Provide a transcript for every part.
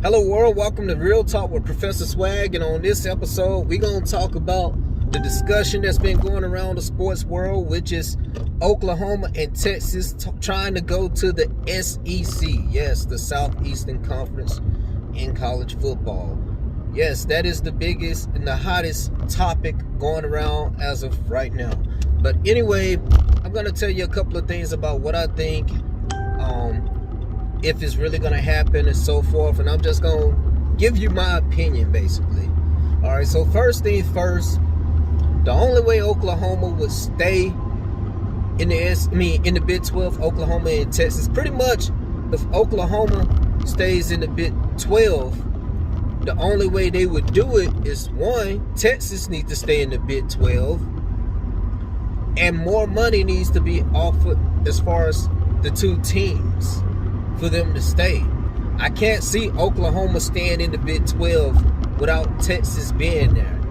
Hello world, welcome to Real Talk with Professor Swag, and on this episode we're going to talk about the discussion that's been going around the sports world, which is Oklahoma and Texas trying to go to the SEC. Yes, the Southeastern Conference in college football. Yes, that is the biggest and the hottest topic going around as of right now. But anyway, I'm going to tell you a couple of things about what I think, if it's really going to happen and so forth, and I'm just going to give you my opinion basically. All right, so first things first, the only way Oklahoma would stay in the Big 12, Oklahoma and Texas, pretty much if Oklahoma stays in the Big 12, the only way they would do it is, one, Texas needs to stay in the Big 12, and more money needs to be offered as far as the two teams for them to stay. I can't see Oklahoma staying in the Big 12 without Texas being there.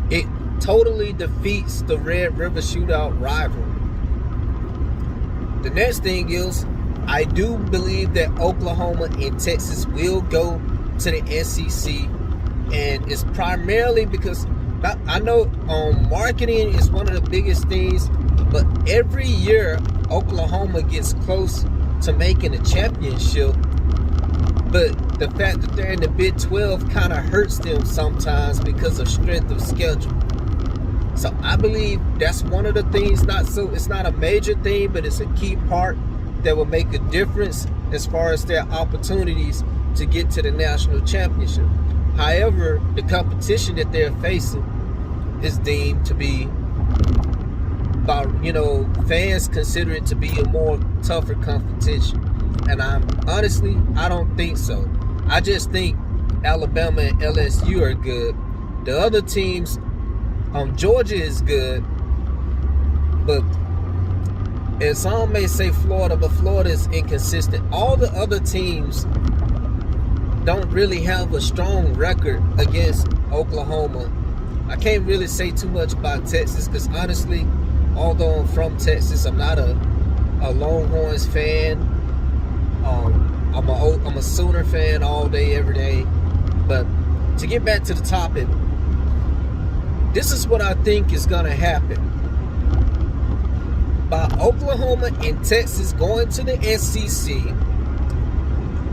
It totally defeats the Red River Shootout rivalry. The next thing is, I do believe that Oklahoma and Texas will go to the SEC, and it's primarily because I know marketing is one of the biggest things, but every year Oklahoma gets close to making a championship, but the fact that they're in the Big 12 kind of hurts them sometimes because of strength of schedule. So I believe that's one of the things, it's not a major thing, but it's a key part that will make a difference as far as their opportunities to get to the national championship. However, the competition that they're facing is deemed to be, fans consider it to be a more tougher competition, and I don't think so. I just think Alabama and LSU are good. The other teams, Georgia is good, but and some may say Florida, but Florida is inconsistent. All the other teams don't really have a strong record against Oklahoma. I can't really say too much about Texas because honestly, although I'm from Texas, I'm not a Longhorns fan. I'm a Sooner fan all day, every day. But to get back to the topic, this is what I think is going to happen. By Oklahoma and Texas going to the SEC,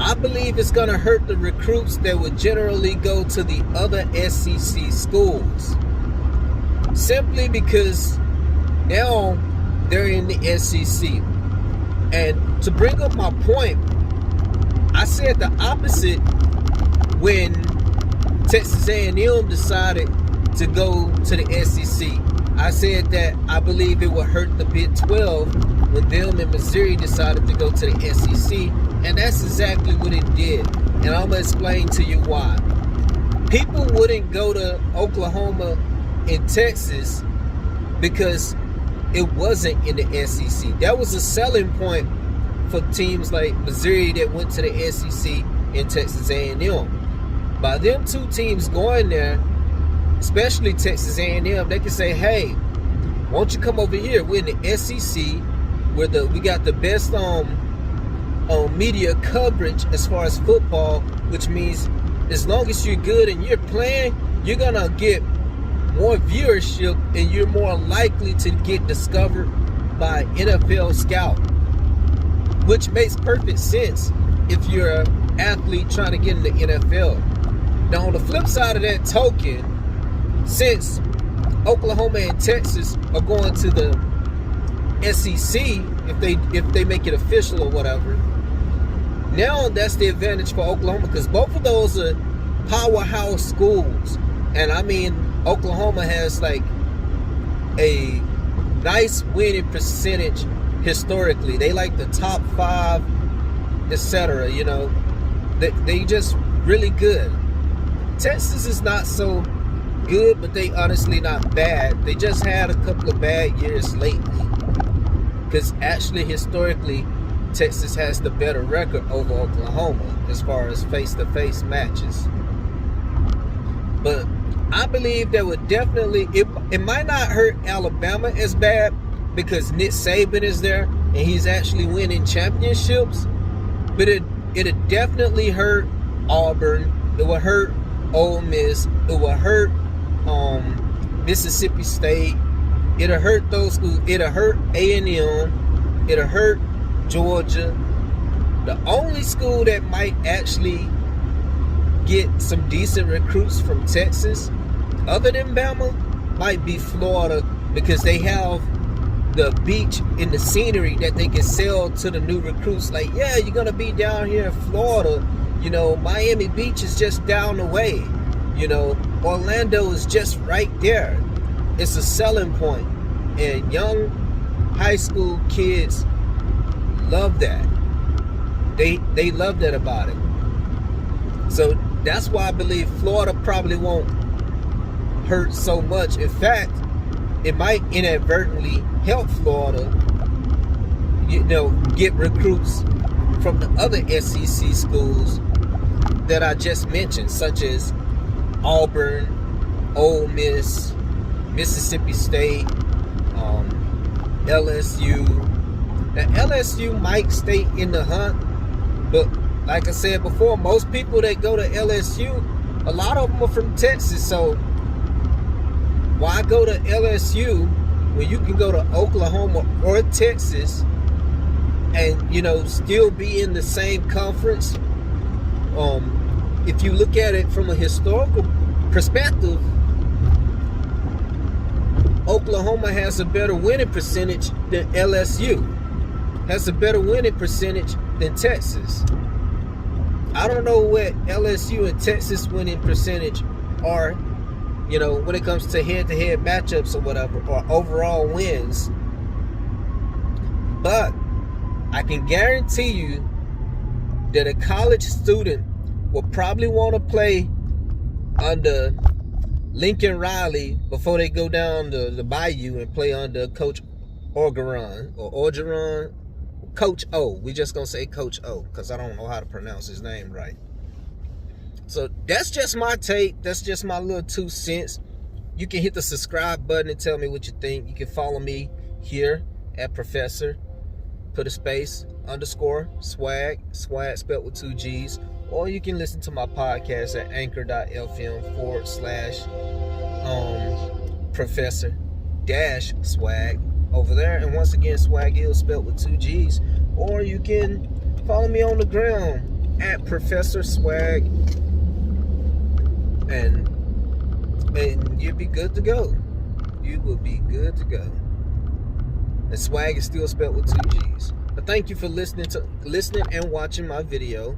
I believe it's going to hurt the recruits that would generally go to the other SEC schools. Simply because now they're in the SEC. And to bring up my point, I said the opposite when Texas A&M decided to go to the SEC. I said that I believe it would hurt the Big 12 when them and Missouri decided to go to the SEC, and that's exactly what it did. And I'm going to explain to you why. People wouldn't go to Oklahoma and Texas because it wasn't in the SEC. That was a selling point for teams like Missouri that went to the SEC and Texas A&M. By them two teams going there, especially Texas A&M, they can say, hey, why don't you come over here? We're in the SEC, where we got the best media coverage as far as football, which means as long as you're good and you're playing, you're going to get more viewership and you're more likely to get discovered by NFL scout, which makes perfect sense if you're an athlete trying to get in the NFL. Now, on the flip side of that token, since Oklahoma and Texas are going to the SEC, if they make it official or whatever, now that's the advantage for Oklahoma because both of those are powerhouse schools. And I mean, Oklahoma has like a nice winning percentage historically. They like the top 5, etc. They just really good. Texas is not so good, but they honestly not bad. They just had a couple of bad years lately because actually historically Texas has the better record over Oklahoma as far as face-to-face matches. But I believe that would definitely, it might not hurt Alabama as bad because Nick Saban is there and he's actually winning championships, but it'd definitely hurt Auburn. It will hurt Ole Miss. It will hurt Mississippi State. It'll hurt those schools. It'll hurt A&M. It'll hurt Georgia. The only school that might actually get some decent recruits from Texas, other than Bama, might be Florida, because they have the beach and the scenery that they can sell to the new recruits. Like, yeah, you're going to be down here in Florida. You know, Miami Beach is just down the way. You know, Orlando is just right there. It's a selling point. And young high school kids love that. They love that about it. So that's why I believe Florida probably won't hurt so much. In fact, it might inadvertently help Florida, you know, get recruits from the other SEC schools that I just mentioned, such as Auburn, Ole Miss, Mississippi State, LSU. Now, LSU might stay in the hunt, but like I said before, most people that go to LSU, a lot of them are from Texas. So why go to LSU when you can go to Oklahoma or Texas and, you know, still be in the same conference? If you look at it from a historical perspective, Oklahoma has a better winning percentage than LSU. Has a better winning percentage than Texas. I don't know what LSU and Texas winning percentage are, you know, when it comes to head-to-head matchups or whatever, or overall wins. But I can guarantee you that a college student will probably want to play under Lincoln Riley before they go down the bayou and play under Coach Orgeron. Coach O. We just gonna say Coach O because I don't know how to pronounce his name right. So that's just my take. That's just my little 2 cents. You can hit the subscribe button and tell me what you think. You can follow me here at Professor, put a space, _, swag spelled with 2 G's. Or you can listen to my podcast at anchor.fm/Professor-swag over there. And once again, swag is spelled with 2 G's. Or you can follow me on the ground at Professor Swag. And you'll be good to go. You will be good to go. And swag is still spelled with 2 G's. But thank you for listening and watching my video.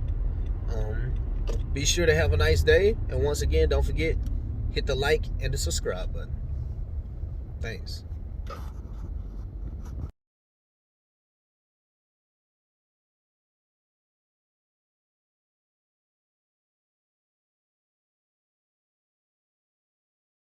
Be sure to have a nice day. And once again, don't forget, hit the like and the subscribe button. Thanks.